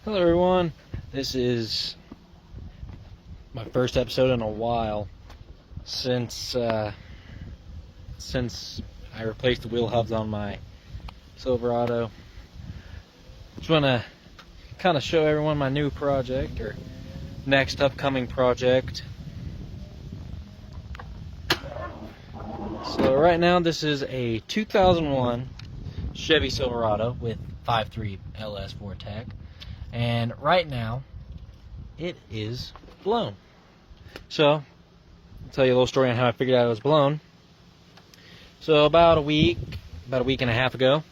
Hello everyone, this is my first episode in a while since I replaced the wheel hubs on my Silverado. Just want to kind of show everyone my new project, or next upcoming project. So right now this is a 2001 Chevy Silverado with 5.3 LS Vortec. And right now, it is blown. So, I'll tell you a little story on how I figured out it was blown. So about a week and a half ago,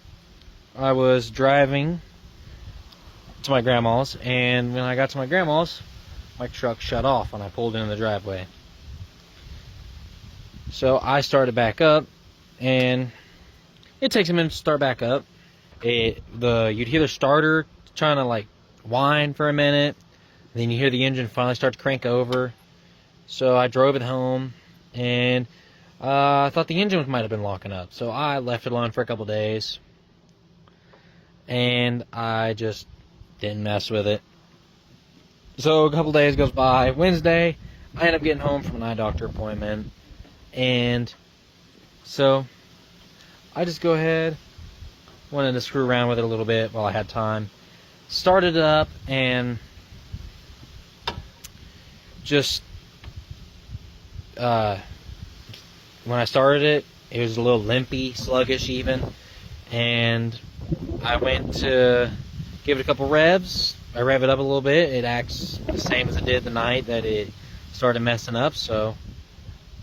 I was driving to my grandma's, and when I got to my grandma's, my truck shut off when I pulled into the driveway. So I started back up, and it takes a minute to start back up. You'd hear the starter trying to like whine for a minute, then you hear the engine finally start to crank over. So I drove it home, and I thought the engine might have been locking up, so I left it alone for a couple days, and I just didn't mess with it. So a couple days goes by. Wednesday, I end up getting home from an eye doctor appointment, and so I just go ahead, wanted to screw around with it a little bit while I had time. Started it up, and just when I started it, it was a little limpy, sluggish even, and I went to give it a couple revs. I rev it up a little bit. It acts the same as it did the night that it started messing up, so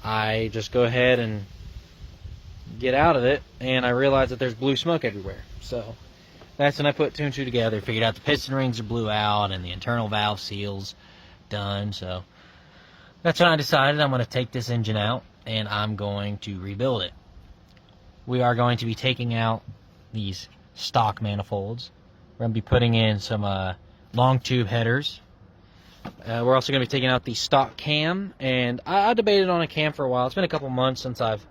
I just go ahead and get out of it, and I realized that there's blue smoke everywhere. So that's when I put two and two together, figured out the piston rings are blew out and the internal valve seals done. So that's when I decided I'm going to take this engine out and I'm going to rebuild it. We are going to be taking out these stock manifolds. We're going to be putting in some long tube headers. We're also going to be taking out the stock cam, and I debated on a cam for a while. It's been a couple months since I've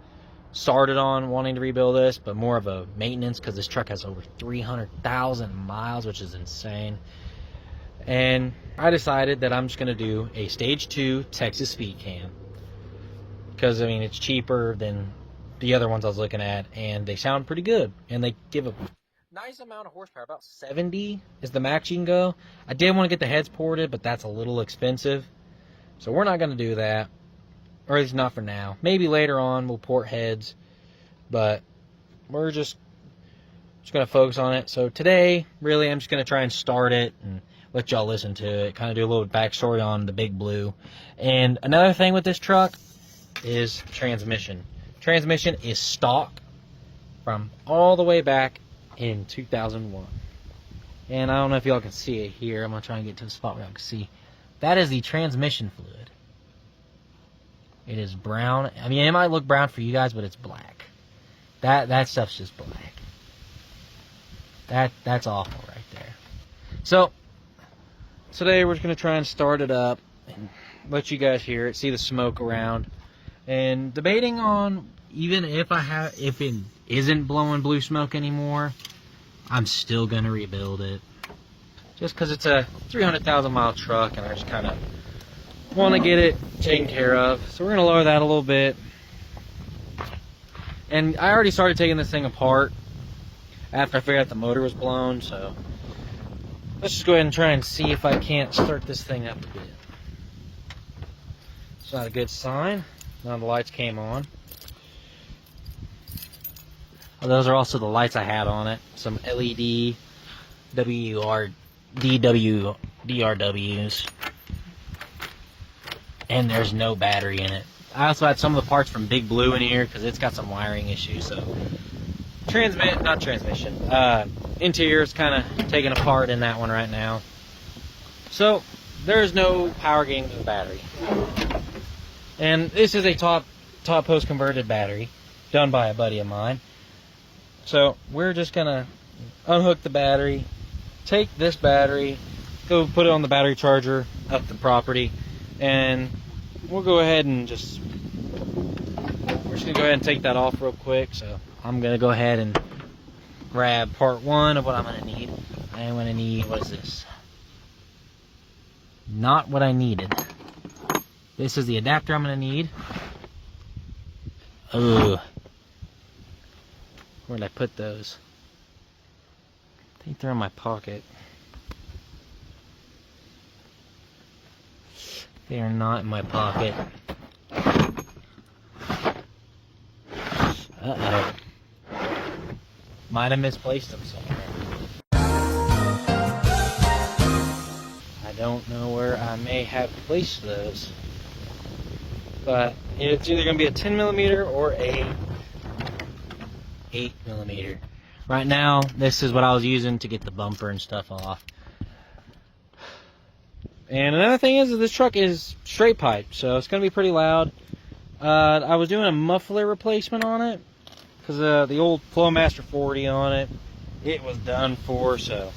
started on wanting to rebuild this, but more of a maintenance because this truck has over 300,000 miles, which is insane. And I decided that I'm just going to do a stage 2 Texas speed cam because, I mean, it's cheaper than the other ones I was looking at, and they sound pretty good, and they give a nice amount of horsepower. About 70 is the max you can go. I did want to get the heads ported, but that's a little expensive, so we're not going to do that. Or at least not for now. Maybe later on we'll port heads, but we're just going to focus on it. So today, really, I'm just going to try and start it and let y'all listen to it, kind of do a little backstory on the Big Blue. And another thing with this truck is transmission. Transmission is stock from all the way back in 2001. And I don't know if y'all can see it here. I'm going to try and get to the spot where y'all can see. That is the transmission fluid. It is brown. I mean, it might look brown for you guys, but it's black. That stuff's just black. That's awful right there. So today we're just gonna try and start it up and let you guys hear it, see the smoke around, and debating on even if it isn't blowing blue smoke anymore, I'm still gonna rebuild it. Just because it's a 300,000 mile truck, and I just kind of want to get it taken care of. So we're going to lower that a little bit. And I already started taking this thing apart after I figured out the motor was blown. So let's just go ahead and try and see if I can't start this thing up a bit. It's not a good sign. None of the lights came on. Well, those are also the lights I had on it. Some LED DRWs. And there's no battery in it. I also had some of the parts from Big Blue in here because it's got some wiring issues. So interior is kind of taken apart in that one right now. So there's no power getting to the battery. And this is a top post converted battery done by a buddy of mine. So we're just gonna unhook the battery, take this battery, go put it on the battery charger up the property, and we'll go ahead and we're just gonna go ahead and take that off real quick. So I'm gonna go ahead and grab part one of what I'm gonna need. I'm gonna need, what is this? Not what I needed. This is the adapter I'm going to need. Ugh. Where did I put those? I think they're in my pocket. They are not in my pocket. Uh-oh. Might have misplaced them somewhere. I don't know where I may have placed those. But it's either going to be a 10mm or a 8mm. Right now, this is what I was using to get the bumper and stuff off. And another thing is that this truck is straight pipe, so it's going to be pretty loud. I was doing a muffler replacement on it, because the old Flowmaster 40 on it, it was done for, so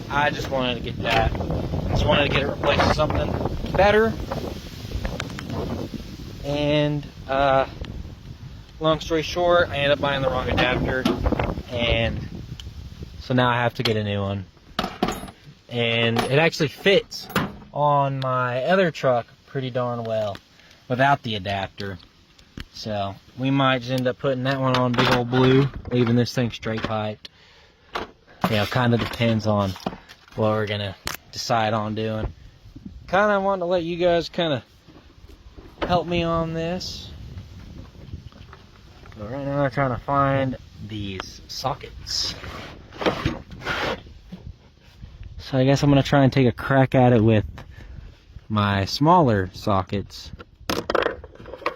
I just wanted to get that. Just wanted to get it replaced with something better. And long story short, I ended up buying the wrong adapter, and so now I have to get a new one. And it actually fits on my other truck pretty darn well without the adapter. So we might just end up putting that one on big old blue, leaving this thing straight piped. You know, kind of depends on what we're gonna decide on doing. Kind of wanted to let you guys kind of help me on this. But right now I'm trying to find these sockets. So I guess I'm going to try and take a crack at it with my smaller sockets.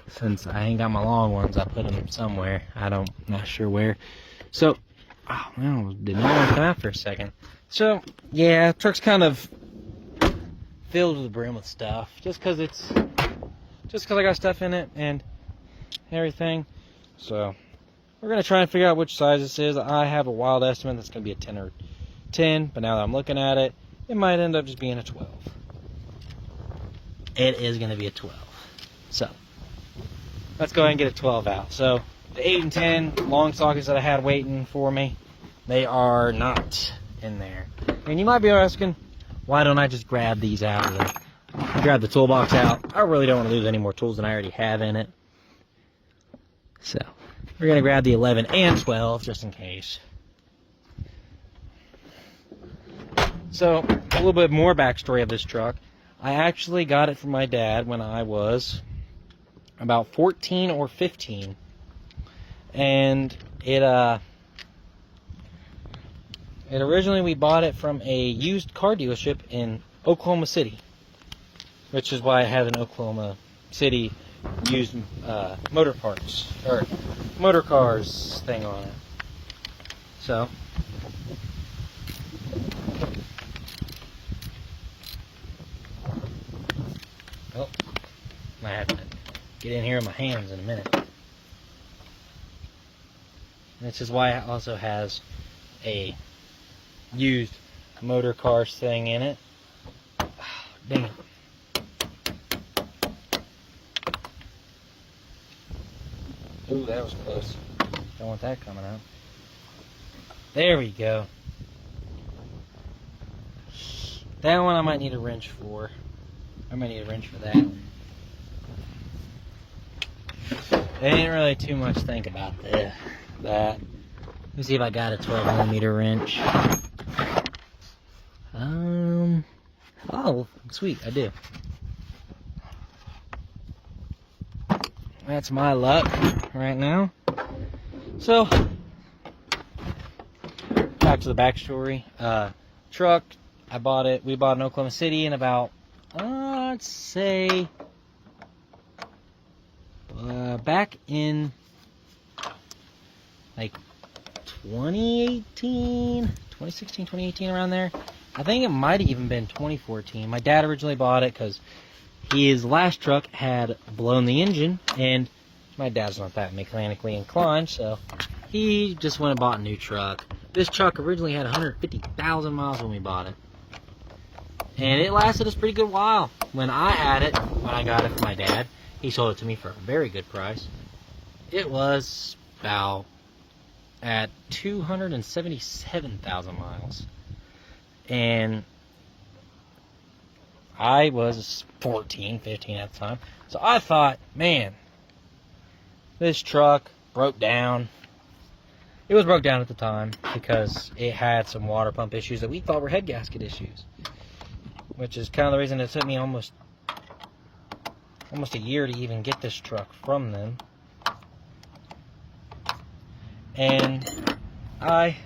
Since I ain't got my long ones, I put them somewhere. Not sure where. So, oh man, did not come out for a second. So, yeah, truck's kind of filled to the brim with stuff. Just because I got stuff in it and everything. So, we're going to try and figure out which size this is. I have a wild estimate that's going to be a 10 or 10, but now that I'm looking at it, it might end up just being a 12. It is going to be a 12. So, let's go ahead and get a 12 out. So, the 8 and 10 long sockets that I had waiting for me, they are not in there. And you might be asking, why don't I just grab these out of the, grab the toolbox out? I really don't want to lose any more tools than I already have in it. So, we're going to grab the 11 and 12 just in case. So, a little bit more backstory of this truck. I actually got it from my dad when I was about 14 or 15. And it originally we bought it from a used car dealership in Oklahoma City. Which is why it has an Oklahoma City used motor parts, or motor cars thing on it. So, oh, might have to get in here with my hands in a minute. And this is why it also has a used motor cars thing in it. Oh, dang it. Ooh, that was close. Don't want that coming out. There we go. That one I might need a wrench for. I might need a wrench for that. There ain't really too much to think about that. Let me see if I got a 12mm wrench. Oh, sweet, I do. That's my luck right now. So, back to the backstory. Truck, I bought it. We bought it in Oklahoma City in about, let's say, back in like 2016, 2018, around there. I think it might have even been 2014. My dad originally bought it because his last truck had blown the engine, and my dad's not that mechanically inclined, so he just went and bought a new truck. This truck originally had 150,000 miles when we bought it. And it lasted us a pretty good while. When I had it, when I got it from my dad, he sold it to me for a very good price. It was about at 277,000 miles. And I was 14, 15 at the time. So I thought, man, this truck broke down. It was broke down at the time because it had some water pump issues that we thought were head gasket issues. Which is kind of the reason it took me almost a year to even get this truck from them. And I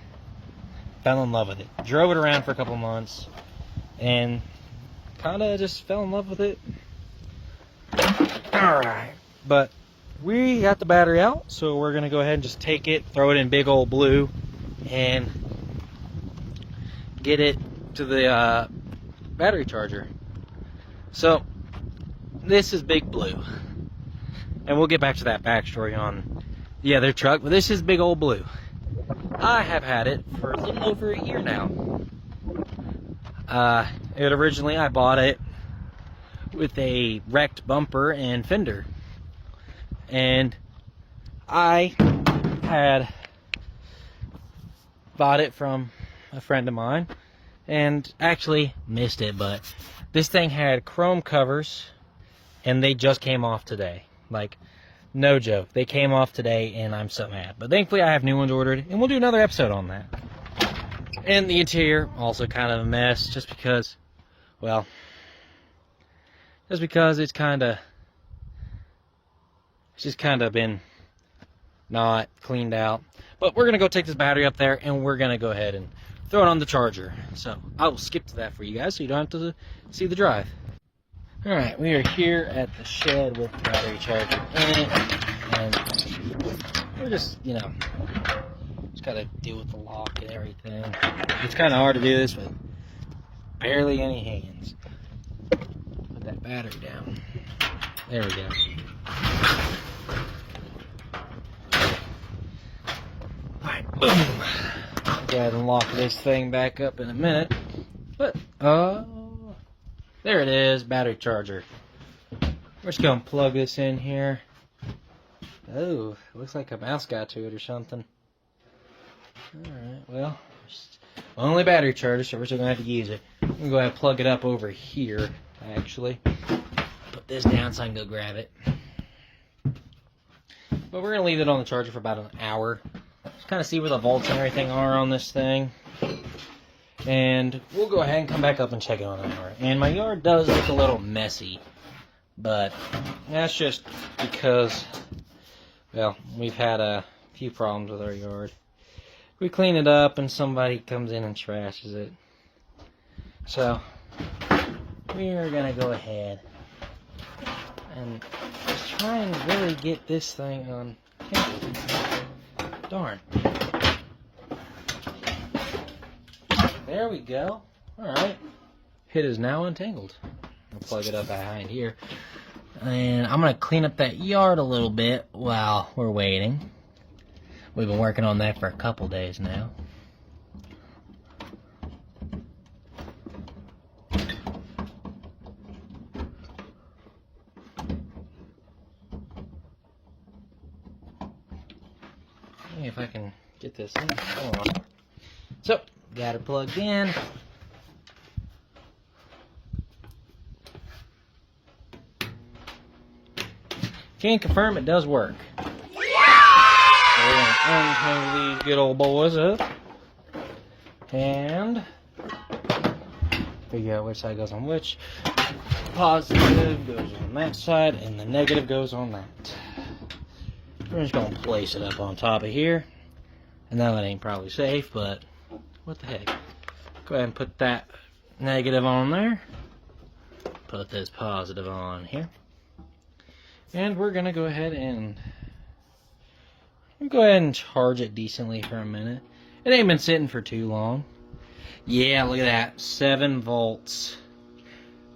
fell in love with it. Drove it around for a couple months and kind of just fell in love with it. Alright, but we got the battery out, so we're going to go ahead and just take it, throw it in big old blue, and get it to the battery charger. So, this is Big Blue. And we'll get back to that backstory on the other truck, but this is Big Old Blue. I have had it for a little over a year now. Originally I bought it with a wrecked bumper and fender. And I had bought it from a friend of mine and actually missed it, but this thing had chrome covers and they just came off today. Like, no joke. They came off today and I'm so mad. But thankfully I have new ones ordered and we'll do another episode on that. And the interior, also kind of a mess just because, well, just because it's just kind of been not cleaned out. But we're going to go take this battery up there and we're going to go ahead and throw it on the charger. So I will skip to that for you guys so you don't have to see the drive. Alright, we are here at the shed with the battery charger in it. And we're just, you know, just got to deal with the lock and everything. It's kind of hard to do this with barely any hands. Put that battery down. There we go. Alright, boom. I'll go ahead and lock this thing back up in a minute. But, there it is, battery charger. We're just going to plug this in here. Oh, looks like a mouse got to it or something. Alright, well, only battery charger, so we're still going to have to use it. I'm going to go ahead and plug it up over here, actually. Put this down so I can go grab it. But we're going to leave it on the charger for about an hour. Just kind of see where the volts and everything are on this thing. And we'll go ahead and come back up and check it on an hour. And my yard does look a little messy. But that's just because, well, we've had a few problems with our yard. We clean it up and somebody comes in and trashes it. So, we are going to go ahead and just try and really get this thing on. Darn. There we go. Alright. It is now untangled. I'll plug it up behind here. And I'm going to clean up that yard a little bit while we're waiting. We've been working on that for a couple days now. See if I can get this in. Hold on. So, got it plugged in. Can confirm it does work. So we're going to untangle these good old boys up. And figure out which side goes on which. Positive goes on that side, and the negative goes on that. We're just going to place it up on top of here. I know it ain't probably safe, but what the heck. Go ahead and put that negative on there. Put this positive on here. And we're going to go ahead and charge it decently for a minute. It ain't been sitting for too long. Yeah, look at that. 7 volts.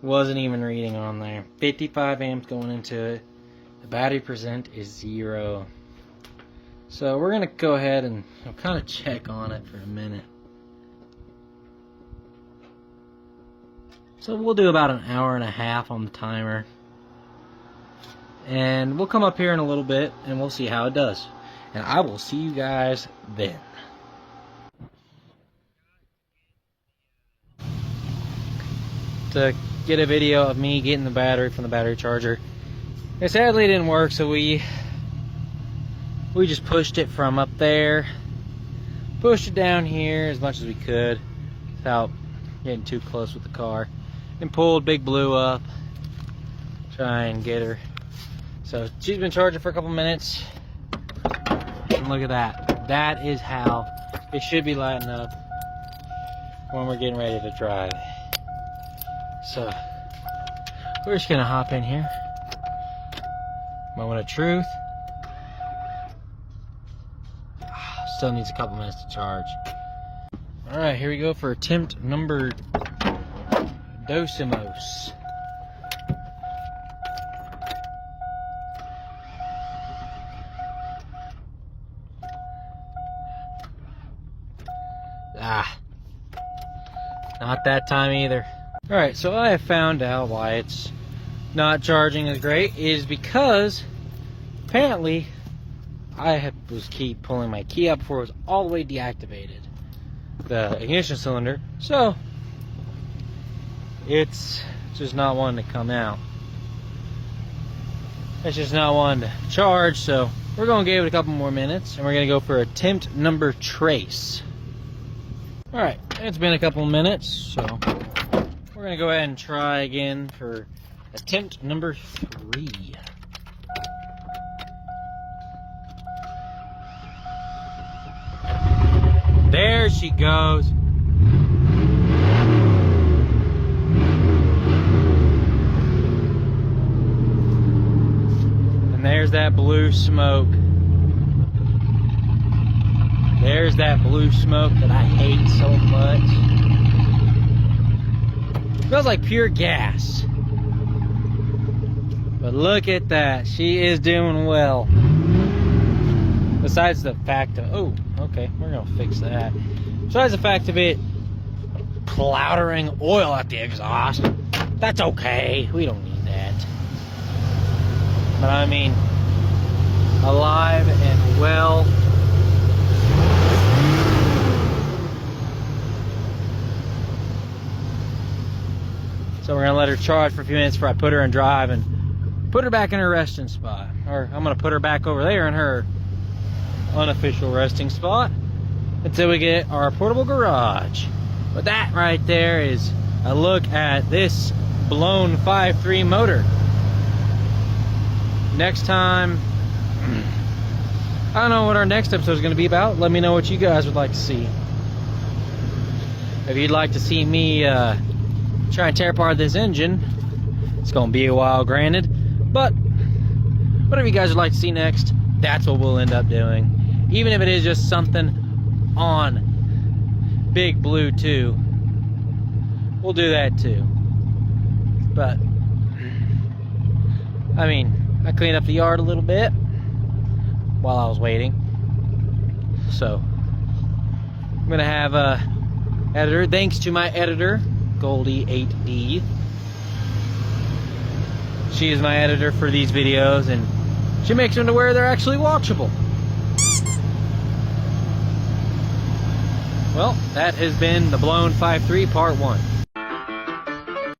Wasn't even reading on there. 55 amps going into it. The battery percent is 0. So we're going to go ahead and kind of check on it for a minute. So we'll do about an hour and a half on the timer. And we'll come up here in a little bit and we'll see how it does. And I will see you guys then. to get a video of me getting the battery from the battery charger. It sadly didn't work, so we just pushed it from up there, pushed it down here as much as we could without getting too close with the car, and pulled Big Blue up, try and get her. So she's been charging for a couple minutes, and look at that. That is how it should be lighting up when we're getting ready to drive. So we're just gonna hop in here. Moment of truth. Still needs a couple minutes to charge. Alright, here we go for attempt number dosimos. Not that time either. Alright, so I have found out why it's not charging as great is because apparently was keep pulling my key up before it was all the way deactivated, the ignition cylinder, so it's just not wanting to come out. It's just not wanting to charge, so we're going to give it a couple more minutes and we're going to go for attempt number trace. Alright, it's been a couple minutes, so we're going to go ahead and try again for attempt number 3. There she goes. And there's that blue smoke. There's that blue smoke that I hate so much. It smells like pure gas. But look at that. She is doing well. Besides the fact of, oh, okay, we're gonna fix that. Besides the fact of it plottering oil at the exhaust, that's okay. We don't need that. But I mean, alive and well. So we're gonna let her charge for a few minutes before I put her in drive and put her back in her resting spot. Or I'm gonna put her back over there in her unofficial resting spot until we get our portable garage. But that right there is a look at this blown 5.3 motor. Next time, I don't know what our next episode is going to be about. Let me know what you guys would like to see. If you'd like to see me try and tear apart this engine, it's going to be a while, granted, but whatever you guys would like to see next, that's what we'll end up doing. Even if it is just something on Big Blue 2, we'll do that too. But I mean, I cleaned up the yard a little bit while I was waiting, so I'm gonna have a editor. Thanks to my editor, Goldie 8D. She is my editor for these videos, and she makes them to where they're actually watchable. Well, that has been the blown 5.3 part 1.